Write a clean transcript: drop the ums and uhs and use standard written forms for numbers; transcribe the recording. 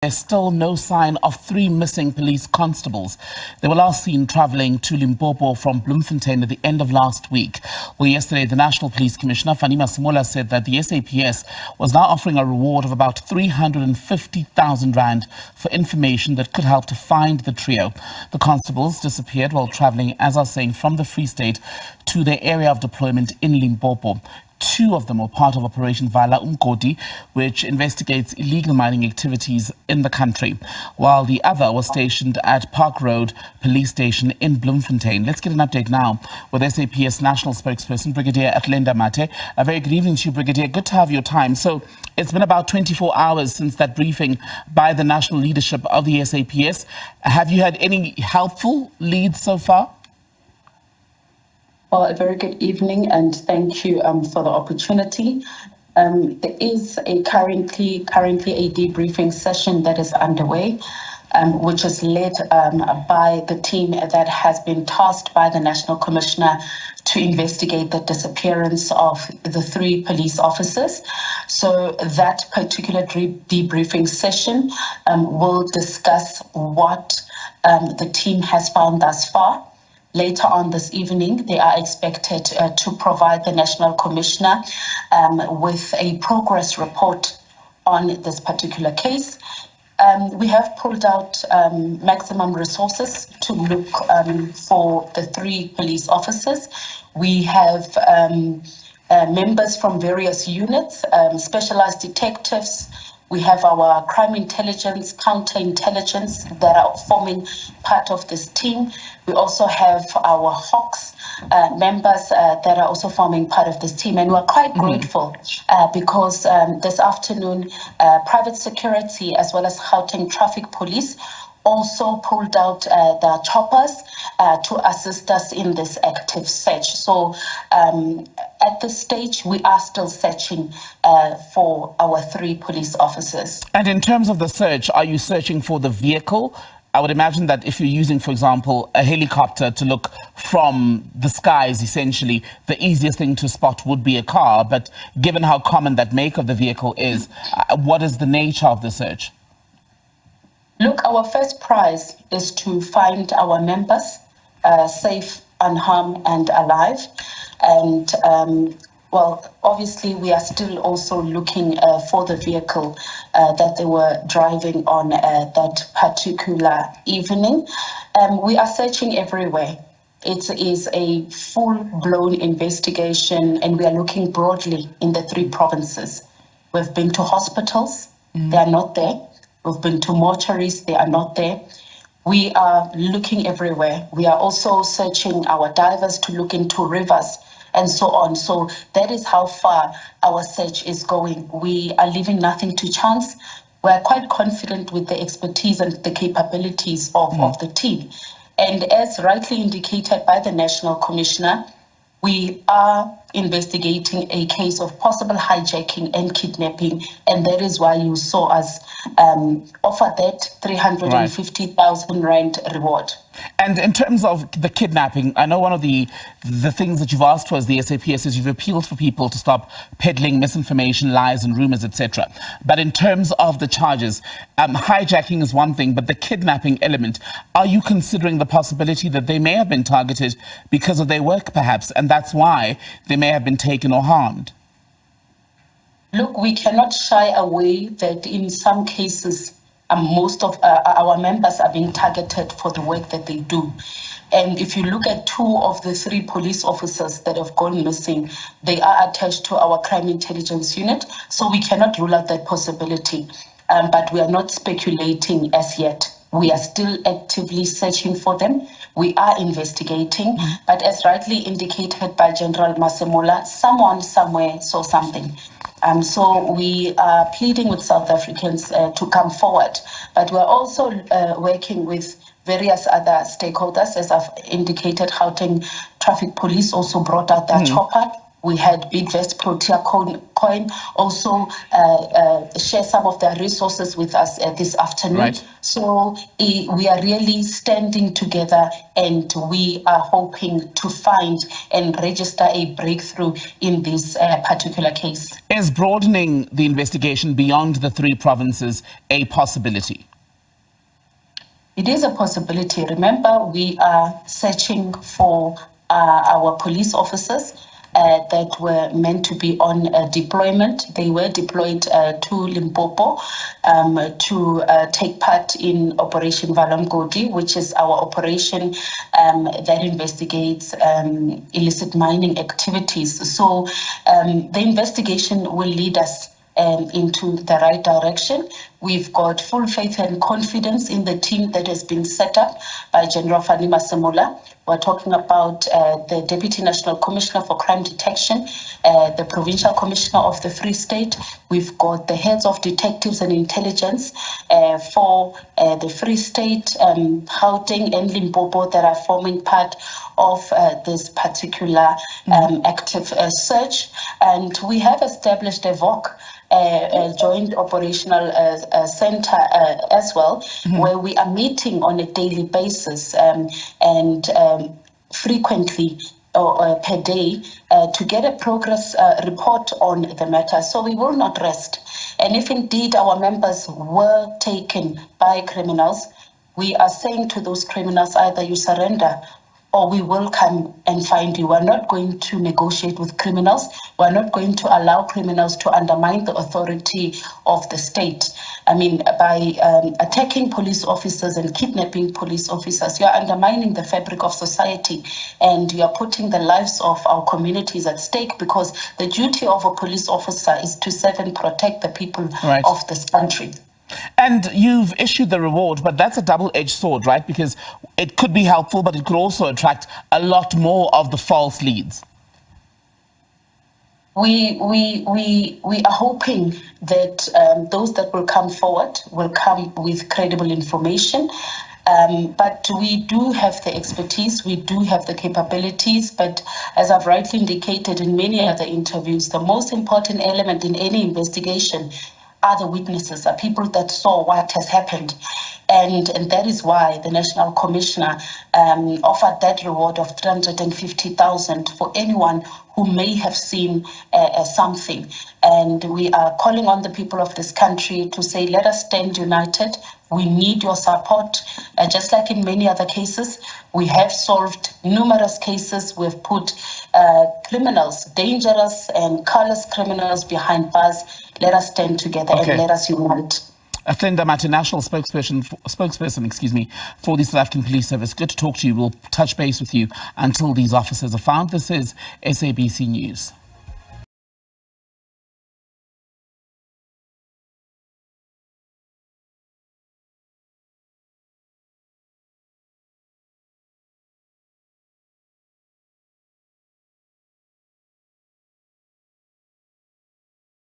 There's still no sign of 3 missing police constables. They were last seen travelling to Limpopo from Bloemfontein at the end of last week. Well, yesterday, the National Police Commissioner, Mobilises, said that the SAPS was now offering a reward of about 350,000 rand for information that could help to find the trio. The constables disappeared while travelling, as I was saying, from the Free State to their area of deployment in Limpopo. 2 of them were part of Operation Vala Umkoti, which investigates illegal mining activities in the country, while the other was stationed at Park Road Police Station in Bloemfontein. Let's get an update now with SAPS National Spokesperson, Brig Athlenda Mathe. A very good evening to you, Brigadier. Good to have your time. So it's been about 24 hours since that briefing by the national leadership of the SAPS. Have you had any helpful leads so far? Well, a very good evening, and thank you for the opportunity. There is currently a debriefing session that is underway, which is led by the team that has been tasked by the National Commissioner to investigate the disappearance of the 3 police officers. So that particular debriefing session will discuss what the team has found thus far. Later on this evening, they are expected to provide the National Commissioner with a progress report on this particular case. We have pulled out maximum resources to look for the 3 police officers. We have members from various units, specialized detectives. We have our crime intelligence, counterintelligence that are forming part of this team. We also have our Hawks members that are also forming part of this team. And we're quite grateful because this afternoon, private security as well as Gauteng Traffic Police also pulled out their choppers to assist us in this active search. So at this stage, we are still searching for our 3 police officers. And in terms of the search, are you searching for the vehicle? I would imagine that if you're using, for example, a helicopter to look from the skies, essentially, the easiest thing to spot would be a car. But given how common that make of the vehicle is, what is the nature of the search? Look, our first prize is to find our members safe, unharmed and alive. And well, obviously, we are still also looking for the vehicle that they were driving on that particular evening. We are searching everywhere. It is a full-blown investigation, and we are looking broadly in the 3 provinces. We've been to hospitals, they are not there. We've been to mortuaries, they are not there. We are looking everywhere. We are also searching our divers to look into rivers and so on. So that is how far our search is going. We are leaving nothing to chance. We are quite confident with the expertise and the capabilities of the team. And as rightly indicated by the National Commissioner, we are investigating a case of possible hijacking and kidnapping, and that is why you saw us offer that 350,000 rand reward. And in terms of the kidnapping, I know one of the things that you've asked for as the SAPS is you've appealed for people to stop peddling misinformation, lies and rumours, etc. But in terms of the charges, hijacking is one thing, but the kidnapping element, are you considering the possibility that they may have been targeted because of their work perhaps, and that's why they may have been taken or harmed? Look, we cannot shy away that in some cases, most of our members are being targeted for the work that they do. And if you look at 2 of the 3 police officers that have gone missing, they are attached to our crime intelligence unit. So we cannot rule out that possibility. But we are not speculating as yet. We are still actively searching for them. We are investigating. But as rightly indicated by General Masemola, someone somewhere saw something. So we are pleading with South Africans to come forward. But we're also working with various other stakeholders. As I've indicated, Gauteng Traffic Police also brought out their chopper We had Big Vest Protea Coin also share some of their resources with us this afternoon. Right. So we are really standing together, and we are hoping to find and register a breakthrough in this particular case. Is broadening the investigation beyond the 3 provinces a possibility? It is a possibility. Remember, we are searching for our police officers that were meant to be on deployment. They were deployed to Limpopo to take part in Operation Valomgodi, which is our operation that investigates illicit mining activities. So the investigation will lead us into the right direction. We've got full faith and confidence in the team that has been set up by General Fani Masemola. We're talking about the Deputy National Commissioner for Crime Detection, the Provincial Commissioner of the Free State. We've got the heads of detectives and intelligence for the Free State, Gauteng and Limpopo that are forming part of this particular active search. And we have established a VOC, a joint operational center as well, where we are meeting on a daily basis and frequently or per day to get a progress report on the matter. So we will not rest. And if indeed our members were taken by criminals, we are saying to those criminals, either you surrender or we will come and find you. We're not going to negotiate with criminals. We're not going to allow criminals to undermine the authority of the state. I mean, by attacking police officers and kidnapping police officers, you're undermining the fabric of society, and you're putting the lives of our communities at stake, because the duty of a police officer is to serve and protect the people of this country. And you've issued the reward, but that's a double-edged sword, right? Because it could be helpful, but it could also attract a lot more of the false leads. We are hoping that those that will come forward will come with credible information. But we do have the expertise, we do have the capabilities, but as I've rightly indicated in many other interviews, the most important element in any investigation are the witnesses, are people that saw what has happened. And that is why the National Commissioner offered that reward of 350,000 for anyone who may have seen something. And we are calling on the people of this country to say, let us stand united. We need your support. Just like in many other cases, we have solved numerous cases. We've put criminals, dangerous and callous criminals behind bars. Let us stand together and let us unite. Athlenda Mathe, National spokesperson, for the South African Police Service. Good to talk to you. We'll touch base with you until these officers are found. This is SABC News.